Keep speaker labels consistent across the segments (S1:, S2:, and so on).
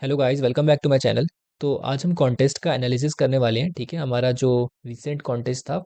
S1: Hello guys, welcome back to my channel. तो आज हम कॉन्टेस्ट का एनालिसिस करने वाले हैं। ठीक है, हमारा जो रिसेंट कॉन्टेस्ट था,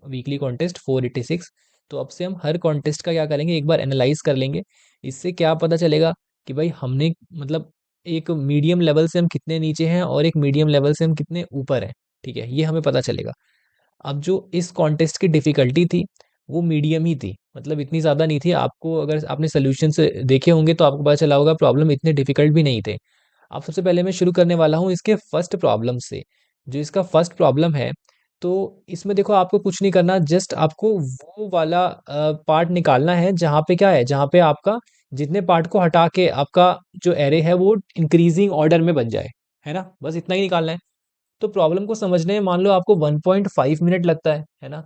S1: वीकली कॉन्टेस्ट 486। तो अब से हम हर कॉन्टेस्ट का क्या करेंगे, एक बार एनालाइज कर लेंगे। इससे क्या पता चलेगा कि भाई हमने मतलब एक मीडियम लेवल से हम कितने नीचे हैं और एक मीडियम लेवल से हम कितने ऊपर हैं। ठीक है, ये हमें पता चलेगा। अब जो इस कॉन्टेस्ट की डिफ़िकल्टी थी, वो मीडियम ही थी, मतलब इतनी ज़्यादा नहीं थी। आपको अगर आपने सॉल्यूशंस देखे होंगे तो आपको पता चला होगा प्रॉब्लम इतने डिफ़िकल्ट भी नहीं थे। अब सबसे पहले मैं शुरू करने वाला हूँ इसके फर्स्ट प्रॉब्लम से। जो इसका फर्स्ट प्रॉब्लम है, तो इसमें देखो आपको कुछ नहीं करना, जस्ट आपको वो वाला पार्ट निकालना है जहाँ पे क्या है, जहाँ पे आपका जितने पार्ट को हटा के आपका जो एरे है वो इंक्रीजिंग ऑर्डर में बन जाए, है ना? बस इतना ही निकालना है। तो प्रॉब्लम को समझने में मान लो आपको 1.5 मिनट लगता है ना?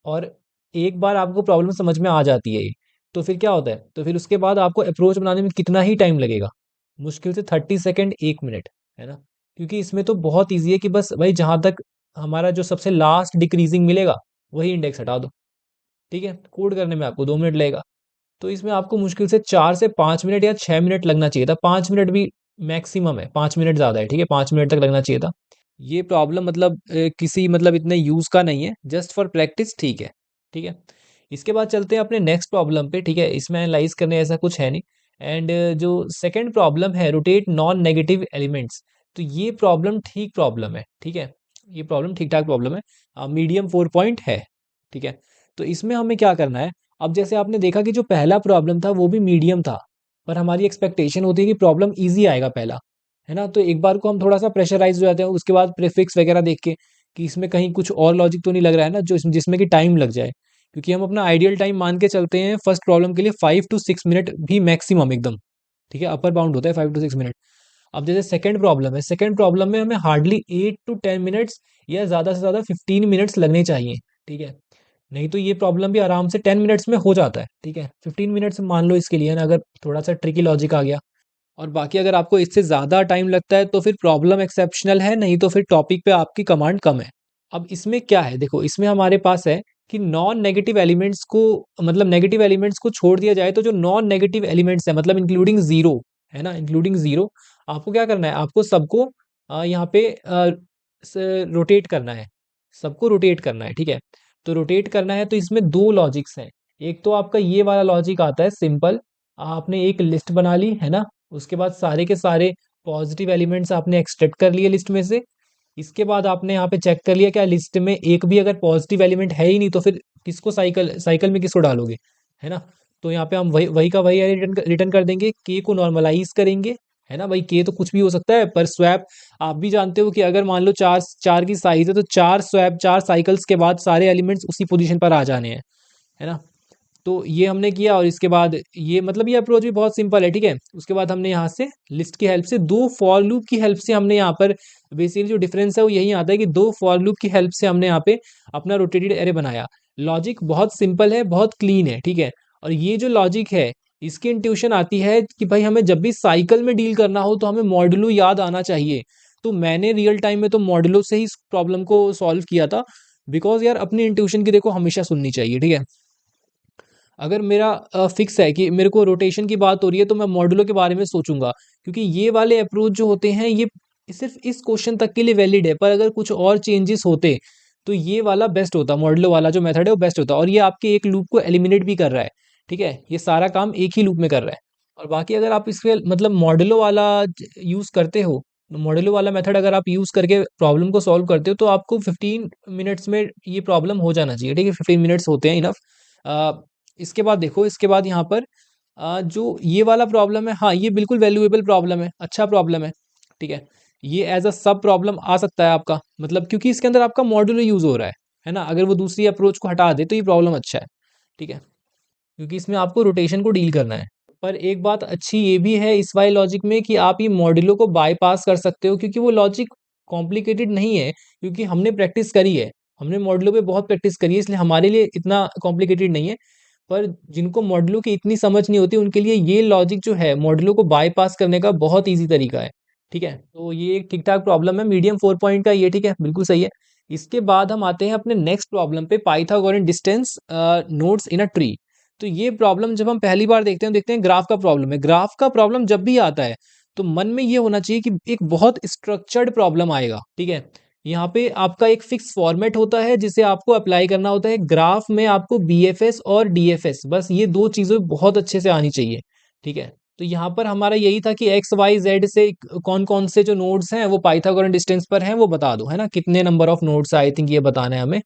S1: और एक बार आपको प्रॉब्लम समझ में आ जाती है ये, तो फिर क्या होता है? तो फिर उसके बाद आपको अप्रोच बनाने में कितना ही टाइम लगेगा? मुश्किल से 30 सेकंड, 1 मिनट, है ना? क्योंकि इसमें तो बहुत ईज़ी है कि बस भाई जहाँ तक हमारा जो सबसे लास्ट डिक्रीज़िंग मिलेगा, वही इंडेक्स हटा दो, ठीक है? कोड करने में आपको 2 मिनट लगेगा। तो इसमें आपको मुश्किल से 4 से 5 मिनट या 6 मिनट लगना चाहिए था। 5 मिनट भी मैक्सिमम है, 5 मिनट ज़्यादा है, ठीक है? 5 मिनट तक लगना चाहिए था। ये प्रॉब्लम मतलब किसी मतलब इतने यूज़ का नहीं है, जस्ट फॉर प्रैक्टिस ठीक है, ठीक है? इसके बाद चलते हैं अपने नेक्स्ट प्रॉब्लम पे, ठीक है? इसमें एनालाइज़ करने ऐसा कुछ है नहीं। एंड जो सेकंड प्रॉब्लम है, रोटेट नॉन नेगेटिव एलिमेंट्स, तो ये प्रॉब्लम ठीक प्रॉब्लम है, ठीक है? ये प्रॉब्लम ठीक-ठाक प्रॉब्लम है। मीडियम 4 पॉइंट है, ठीक है? तो इसमें हमें क्या करना है, अब जैसे आपने देखा कि जो पहला प्रॉब्लम था वो भी मीडियम था, पर हमारी एक्सपेक्टेशन होती है कि प्रॉब्लम ईज़ी आएगा पहला, है ना? तो एक बार को हम थोड़ा-सा प्रेशराइज़ हो जाते हैं, उसके बाद प्रीफिक्स वगैरह देख के कि इसमें कहीं कुछ और लॉजिक तो नहीं लग रहा है ना जो जिसमें कि टाइम लग जाए। क्योंकि हम अपना आइडियल टाइम मान के चलते हैं फर्स्ट प्रॉब्लम के लिए 5 टू 6 मिनट भी मैक्सिमम एकदम, ठीक है? अपर बाउंड होता है 5 टू 6 मिनट। अब जैसे सेकंड प्रॉब्लम है, सेकंड प्रॉब्लम में हमें हार्डली 8 टू 10 मिनट्स या ज़्यादा से ज़्यादा 15 मिनट्स लगने चाहिए, ठीक है? नहीं तो ये प्रॉब्लम भी आराम से 10 मिनट्स में हो जाता है, ठीक है? 15 मिनट्स मान लो इसके लिए ना, अगर थोड़ा-सा ट्रिकी लॉजिक आ गया। और बाकी अगर आपको इससे ज़्यादा टाइम लगता है तो फिर प्रॉब्लम एक्सेप्शनल है, नहीं तो फिर टॉपिक पे आपकी कमांड कम है। अब इसमें क्या है, देखो इसमें हमारे पास है कि नॉन नेगेटिव एलिमेंट्स को, मतलब नेगेटिव एलिमेंट्स को छोड़ दिया जाए तो जो नॉन नेगेटिव एलिमेंट्स हैं, मतलब इंक्लूडिंग ज़ीरो, है ना? इंक्लूडिंग ज़ीरो, आपको क्या करना है? आपको सबको यहाँ पे रोटेट करना है, सबको रोटेट करना है, ठीक है? तो रोटेट करना है तो इसमें 2 लॉजिक्स हैं। एक तो आपका ये वाला लॉजिक आता है सिंपल, आपने एक लिस्ट बना ली, है ना? उसके बाद सारे के सारे पॉजिटिव एलिमेंट्स आपने एक्सट्रैक्ट कर लिए लिस्ट में से। इसके बाद आपने यहाँ पे चेक कर लिया क्या लिस्ट में एक भी अगर पॉजिटिव एलिमेंट है ही नहीं, तो फिर किसको साइकिल साइकिल में किसको डालोगे, है ना? तो यहाँ पे हम वही वही का वही रिटर्न कर देंगे, के को नॉर्मलाइज करेंगे, है ना? भाई के तो कुछ भी हो सकता है, पर स्वैप आप भी जानते हो कि अगर मान लो चार चार की साइज है तो चार स्वैप, चार साइकिल्स के बाद सारे एलिमेंट्स उसी पोजीशन पर आ जाने हैं, है ना? तो ये हमने किया और इसके बाद ये मतलब ये अप्रोच भी बहुत सिंपल है, ठीक है? उसके बाद हमने यहाँ से लिस्ट की हेल्प से 2 फॉर लूप की हेल्प से हमने यहाँ पर बेसिकली जो डिफरेंस है वो यही आता है कि 2 फॉर लूप की हेल्प से हमने यहाँ पे अपना रोटेटेड एरे बनाया। लॉजिक बहुत सिंपल है, बहुत क्लीन है, ठीक है? और ये जो लॉजिक है, इसकी इंट्यूशन आती है कि भाई हमें जब भी साइकिल में डील करना हो तो हमें मॉडुलो याद आना चाहिए। तो मैंने रियल टाइम में तो मॉडुलो से ही इस प्रॉब्लम को सॉल्व किया था, बिकॉज़ यार अपनी इंट्यूशन की देखो हमेशा सुननी चाहिए, ठीक है? अगर मेरा फिक्स है कि मेरे को रोटेशन की बात हो रही है तो मैं मॉडुलो के बारे में सोचूंगा, क्योंकि ये वाले अप्रोच जो होते हैं ये सिर्फ इस क्वेश्चन तक के लिए वैलिड है, पर अगर कुछ और चेंजेस होते तो ये वाला बेस्ट होता, मॉडुलो वाला जो मेथड है वो बेस्ट होता, और ये आपके एक लूप को एलिमिनेट भी कर रहा है, ठीक है? ये सारा काम एक ही लूप में कर रहा है। और बाकी अगर आप इसके मतलब मॉडुलो वाला यूज़ करते हो, मॉडुलो वाला मेथड अगर आप यूज़ करके प्रॉब्लम को सॉल्व करते हो तो आपको 15 मिनट्स में ये प्रॉब्लम हो जाना चाहिए, ठीक है? 15 मिनट्स होते हैं इनफ। इसके बाद देखो, इसके बाद यहाँ पर जो ये वाला प्रॉब्लम है, हाँ, ये बिल्कुल वैल्यूएबल प्रॉब्लम है, अच्छा प्रॉब्लम है, ठीक है? ये एज़ अ सब प्रॉब्लम आ सकता है आपका, मतलब क्योंकि इसके अंदर आपका मॉड्यूलर यूज़ हो रहा है ना? अगर वो दूसरी अप्रोच को हटा दे तो ये प्रॉब्लम अच्छा है, ठीक है? क्योंकि इसमें आपको रोटेशन को डील करना है। पर एक बात अच्छी ये भी है इस वाले लॉजिक में कि आप ये मॉड्यूलो को बायपास कर सकते हो, क्योंकि वो लॉजिक कॉम्प्लिकेटेड नहीं है, क्योंकि हमने प्रैक्टिस करी है। हमने मॉड्यूलो पे बहुत प्रैक्टिस करी है, इसलिए हमारे लिए इतना कॉम्प्लिकेटेड नहीं है। पर जिनको मॉडलों की इतनी समझ नहीं होती उनके लिए ये लॉजिक जो है मॉडलों को बायपास करने का बहुत ईज़ी तरीका है, ठीक है? तो ये एक ठीक-ठाक प्रॉब्लम है, मीडियम 4 पॉइंट का ये, ठीक है? बिल्कुल सही है। इसके बाद हम आते हैं अपने नेक्स्ट प्रॉब्लम पे, Pythagorean distance nodes in a tree. तो ये प्रॉब्लम जब हम पहली बार देखते हैं ग्राफ का प्रॉब्लम है। ग्राफ का प्रॉब्लम जब भी आता है, तो मन में ये होना चाहिए कि एक बहुत स्ट्रक्चर्ड प्रॉब्लम आएगा, ठीक है? यहाँ पे आपका एक फिक्स फॉर्मेट होता है जिसे आपको अप्लाई करना होता है। ग्राफ में आपको बीएफएस और डीएफएस बस ये 2 चीज़ें बहुत अच्छे से आनी चाहिए, ठीक है? तो यहाँ पर हमारा यही था कि एक्स, वाई, ज़ेड से कौन-कौन से जो नोड्स हैं वो पाइथागोरन डिस्टेंस पर हैं वो बता दो, है ना? कितने number of nodes I think ये बताना है हमें।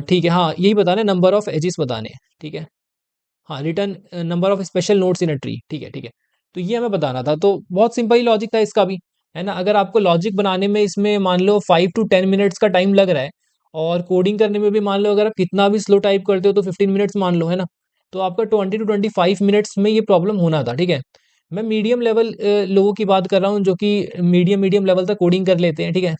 S1: ठीक है, हाँ, यही बताना है नंबर ऑफ एजेस बताने हैं, ठीक है? हाँ, return number of special notes in a tree, ठीक है, ठीक है। तो ये हमें बताना था, तो बहुत सिंपल ही लॉजिक था इसका भी, है ना? अगर आपको लॉजिक बनाने में इसमें मान लो 5 टू 10 मिनट्स का टाइम लग रहा है और कोडिंग करने में भी मान लो अगर आप कितना भी स्लो टाइप करते हो तो 15 मिनट्स मान लो, है ना? तो आपका 20 टू 25 मिनट्स में ये प्रॉब्लम होना था, ठीक है? मैं मीडियम लेवल लोगों की बात कर रहा हूँ जो कि मीडियम मीडियम लेवल तक कोडिंग कर लेते हैं, ठीक है?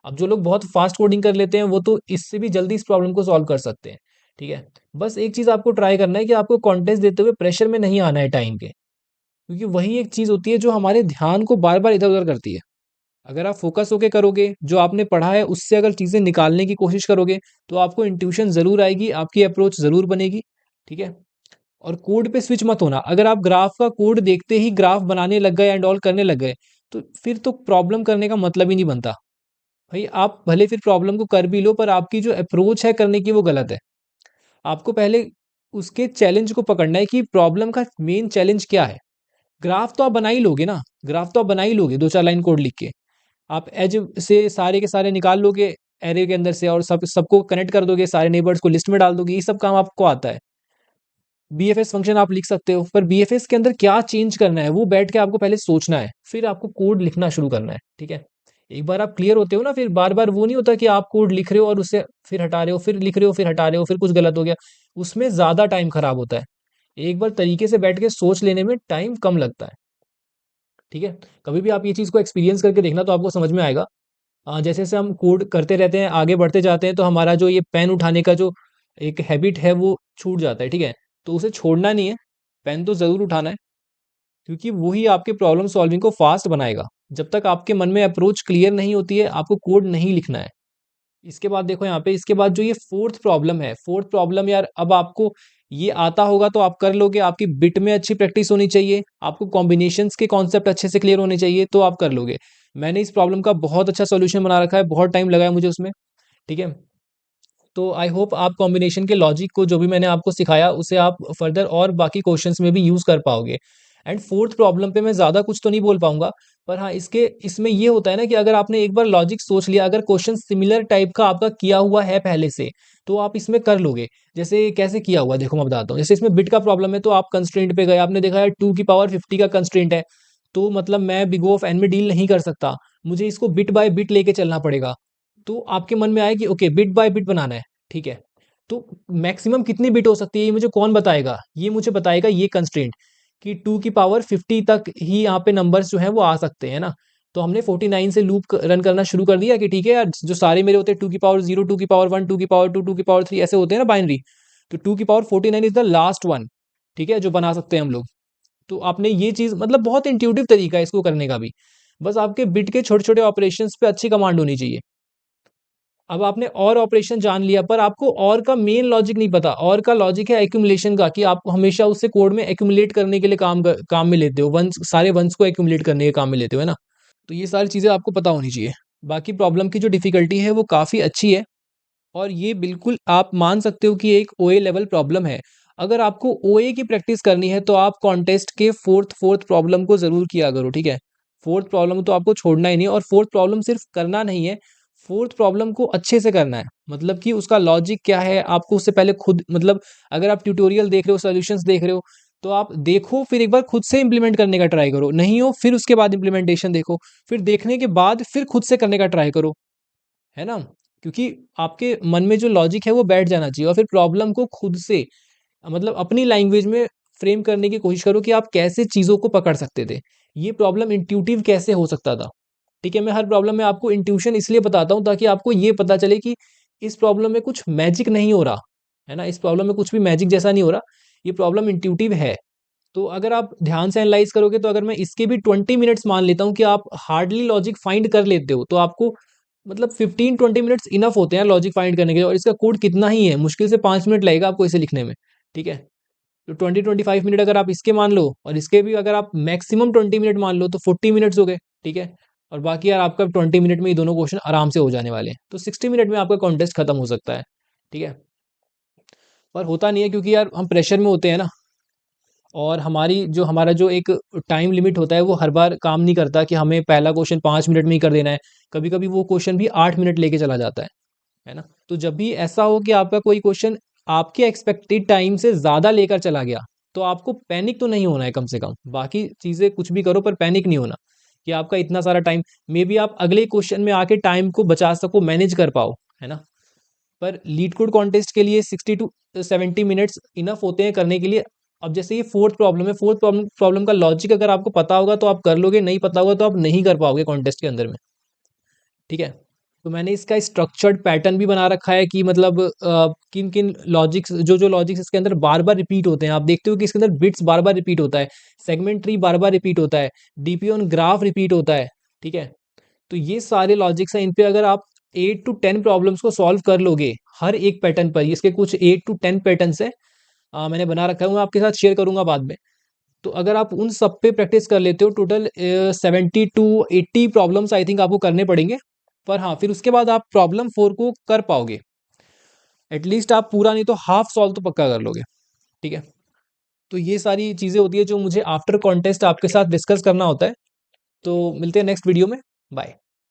S1: अब जो लोग बहुत फास्ट कोडिंग कर लेते हैं वो तो इससे भी जल्दी इस प्रॉब्लम को सॉल्व कर सकते हैं, ठीक है? बस एक चीज़ आपको ट्राई करना है कि आपको कॉन्टेस्ट देते हुए प्रेशर में नहीं आना है टाइम के, क्योंकि वही एक चीज़ होती है जो हमारे ध्यान को बार-बार इधर-उधर करती है। अगर आप फ़ोकस होके करोगे, जो आपने पढ़ा है उससे अगर चीज़ें निकालने की कोशिश करोगे, तो आपको इंट्यूशन ज़रूर आएगी, आपकी अप्रोच ज़रूर बनेगी, ठीक है? और कोड पे स्विच मत होना। अगर आप ग्राफ का कोड देखते ही ग्राफ बनाने लग गए एंड ऑल करने लग गए, तो फिर तो प्रॉब्लम करने का मतलब ही नहीं बनता। भाई आप भले फिर प्रॉब्लम को कर भी लो पर आपकी जो अप्रोच है करने की वो गलत है। आपको पहले उसके चैलेंज को पकड़ना है कि प्रॉब्लम का मेन चैलेंज क्या है? ग्राफ तो आप बना ही लोगे ना, ग्राफ तो आप बना ही लोगे 2-4 लाइन कोड लिख के। आप एज से सारे के सारे निकाल लोगे एरे के अंदर से और सबको कनेक्ट कर दोगे, सारे नेबर्स को लिस्ट में डाल दोगे, ये सब काम आपको आता है। बीएफएस फंक्शन आप लिख सकते हो, पर बीएफएस के अंदर क्या चेंज करना है, वो बैठ के आपको पहले सोचना है, फिर आपको कोड लिखना शुरू करना है, ठीक है? एक बार आप क्लियर होते हो ना, फिर बार-बार वो नहीं होता कि आप कोड लिख रहे हो और उसे फिर हटा रहे हो, फिर लिख रहे हो, फिर हटा रहे हो, फिर कुछ गलत हो गया, उसमें ज़्यादा टाइम खराब होता है। एक बार तरीके से बैठ के सोच लेने में टाइम कम लगता है, ठीक है? कभी भी आप ये चीज़ को एक्सपीरियंस करके देखना तो आपको समझ में आएगा। जैसे-जैसे हम कोड करते रहते हैं, आगे बढ़ते जाते हैं, तो हमारा जो ये पेन उठाने का जो एक हैबिट है, वो छूट जाता है, ठीक है? तो उसे छोड़ना नहीं है, पेन तो ज़रूर उठाना है, क्योंकि वो ही आपके प्रॉब्लम सॉल्विंग को फ़ास्ट बनाएगा। जब तक आपके मन में अप्रोच क्लियर नहीं होती है, आपको कोड नहीं लिखना है। इसके बाद देखो यहाँ पे इसके बाद जो ये 4th प्रॉब्लम है, 4th प्रॉब्लम यार अब आपको ये आता होगा तो आप कर लोगे, आपकी बिट में अच्छी प्रैक्टिस होनी चाहिए, आपको कॉम्बिनेशंस के कॉन्सेप्ट अच्छे से क्लियर होने चाहिए, तो आप कर लोगे। मैंने इस प्रॉब्लम का बहुत अच्छा सॉल्यूशन बना रखा है, बहुत टाइम लगा है मुझे उसमें, ठीक है? तो आई होप आप कॉम्बिनेशन के लॉजिक को जो भी मैंने आपको सिखाया उसे आप फर्दर और बाकी क्वेश्चंस में भी यूज़ कर पाओगे। एंड 4th प्रॉब्लम पे मैं ज़्यादा कुछ तो नहीं बोल पाऊँगा, पर हाँ, इसके इसमें ये होता है ना कि अगर आपने एक बार लॉजिक सोच लिया, अगर क्वेश्चन सिमिलर टाइप का आपका किया हुआ है पहले से, तो आप इसमें कर लोगे। जैसे कैसे किया हुआ है देखो मैं बताता हूँ। जैसे इसमें बिट का प्रॉब्लम है तो आप कंस्ट्रेंट पे गए, आपने देखा है 2 की पावर 50 का कंस्ट्रेंट है, तो मतलब मैं बिग O ऑफ n में डील नहीं कर सकता, मुझे इसको बिट बाय बिट लेके चलना पड़ेगा। तो आपके मन में आए कि ओके बिट बाय बिट बनाना है, ठीक है। तो मैक्सिमम कितनी बिट हो सकती है ये मुझे कौन बताएगा? ये मुझे बताएगा ये कंस्ट्रेंट कि 2 की पावर 50 तक ही यहाँ पे नंबर्स जो हैं वो आ सकते हैं ना। तो हमने 49 से लूप रन करना शुरू कर दिया कि ठीक है यार जो सारे मेरे होते हैं 2 की पावर 0, 2 की पावर 1, 2 की पावर 2, 2 की पावर 3 ऐसे होते हैं ना बाइनरी। तो 2 की power 49 is the last one, ठीक है? जो बना सकते हैं हम लोग। तो आपने ये चीज़ मतलब बहुत इंट्यूटिव तरीका है इसको करने का भी। बस आपके बिट के छोटे-छोटे ऑपरेशंस पे अच्छी कमांड होनी चाहिए। अब आपने OR ऑपरेशन जान लिया पर आपको OR का मेन लॉजिक नहीं पता। OR का लॉजिक है एक्यूमुलेशन का कि आप हमेशा उससे कोड में एक्यूमुलेट करने के लिए काम में लेते हो। वन्स सारे वन्स को एक्यूमुलेट करने के काम में लेते हो, है ना? तो ये सारी चीज़ें आपको पता होनी चाहिए। बाकी प्रॉब्लम की जो डिफ़िकल्टी है वो काफ़ी अच्छी है और ये बिल्कुल आप मान सकते हो कि एक ओए लेवल प्रॉब्लम है। अगर आपको ओए की प्रैक्टिस करनी है तो आप कॉन्टेस्ट के 4th प्रॉब्लम को ज़रूर किया करो, ठीक है? 4th प्रॉब्लम तो आपको छोड़ना ही नहीं है और 4th प्रॉब्लम सिर्फ़ करना नहीं है, 4th प्रॉब्लम को अच्छे से करना है। मतलब कि उसका लॉजिक क्या है, आपको उससे पहले खुद मतलब अगर आप ट्यूटोरियल देख रहे हो, सॉल्यूशंस देख रहे हो, तो आप देखो फिर एक बार खुद से इम्प्लीमेंट करने का ट्राई करो। नहीं हो फिर उसके बाद इम्प्लीमेंटेशन देखो, फिर देखने के बाद फिर खुद से करने का ट्राई करो। है ना? क्योंकि आपके मन में जो लॉजिक है वो बैठ जाना चाहिए और फिर प्रॉब्लम को खुद से मतलब अपनी लैंग्वेज में फ्रेम करने की कोशिश करो कि आप कैसे चीज़ों को पकड़ सकते थे। ये प्रॉब्लम इंट्यूटिव कैसे हो सकता था? ठीक है, मैं हर प्रॉब्लम में आपको इंट्यूशन इसलिए बताता हूँ ताकि आपको ये पता चले कि इस प्रॉब्लम में कुछ मैजिक नहीं हो रहा, है ना? इस प्रॉब्लम में कुछ भी मैजिक जैसा नहीं हो रहा, ये प्रॉब्लम इंट्यूटिव है। तो अगर आप ध्यान से एनालाइज़ करोगे तो अगर मैं इसके भी 20 मिनट्स मान लेता हूँ कि आप हार्डली लॉजिक फाइंड कर लेते हो, तो आपको मतलब 15-20 मिनट्स इनफ होते हैं लॉजिक फाइंड करने के लिए और इसका कोड कितना ही है, मुश्किल से 5 मिनट लगेगा आपको इसे लिखने में, ठीक है? तो 20-25 मिनट अगर आप इसके मान लो और इसके भी अगर आप मैक्सिमम 20 मिनट मान लो तो 40 मिनट्स हो गए, ठीक है। और बाकी यार आपका 20 मिनट में ये दोनों क्वेश्चन आराम से हो जाने वाले हैं, तो 60 मिनट में आपका कॉन्टेस्ट खत्म हो सकता है, ठीक है। पर होता नहीं है क्योंकि यार हम प्रेशर में होते हैं ना, और हमारा जो एक टाइम लिमिट होता है वो हर बार काम नहीं करता कि हमें पहला क्वेश्चन 5 मिनट में ही कर देना है। कभी कभी वो क्वेश्चन भी 8 मिनट लेके चला जाता है ना। तो जब भी ऐसा हो कि आपका कोई क्वेश्चन आपके एक्सपेक्टेड टाइम से ज़्यादा लेकर चला गया, तो आपको पैनिक तो नहीं होना है कम से कम। बाकी चीज़ें कुछ भी करो पर पैनिक नहीं होना कि आपका इतना सारा टाइम, मे बी आप अगले क्वेश्चन में आके टाइम को बचा सको, मैनेज कर पाओ, है ना। पर लीड कोड कॉन्टेस्ट के लिए 60 to 70 मिनट्स इनफ होते हैं करने के लिए। अब जैसे ये फोर्थ प्रॉब्लम है, फोर्थ प्रॉब्लम प्रॉब्लम का लॉजिक अगर आपको पता होगा तो आप कर लोगे, नहीं पता होगा तो आप नहीं कर पाओगे कॉन्टेस्ट के अंदर में, ठीक है। तो मैंने इसका स्ट्रक्चर्ड पैटर्न भी बना रखा है कि मतलब किन किन लॉजिक्स, जो जो लॉजिक्स इसके अंदर बार बार रिपीट होते हैं। आप देखते हो कि इसके अंदर बिट्स बार बार रिपीट होता है, सेगमेंट ट्री बार बार रिपीट होता है, डीपी ऑन ग्राफ रिपीट होता है, ठीक है। तो ये सारे लॉजिक्स हैं, इन पे अगर आप 8 to 10 प्रॉब्लम्स को सॉल्व कर लोगे हर एक पैटर्न पर, इसके कुछ 8 to 10 पैटर्न्स है, मैंने बना रखा है, मैं आपके साथ शेयर करूंगा बाद में। तो अगर आप उन सब पे प्रैक्टिस कर लेते हो, total 70 to 80 problems I think आपको करने पड़ेंगे। पर हाँ, फिर उसके बाद आप प्रॉब्लम 4 को कर पाओगे, एटलीस्ट आप पूरा नहीं तो हाफ सॉल्व तो पक्का कर लोगे, ठीक है। तो ये सारी चीज़ें होती है जो मुझे आफ्टर कॉन्टेस्ट आपके साथ डिस्कस करना होता है। तो मिलते हैं नेक्स्ट वीडियो में, बाय।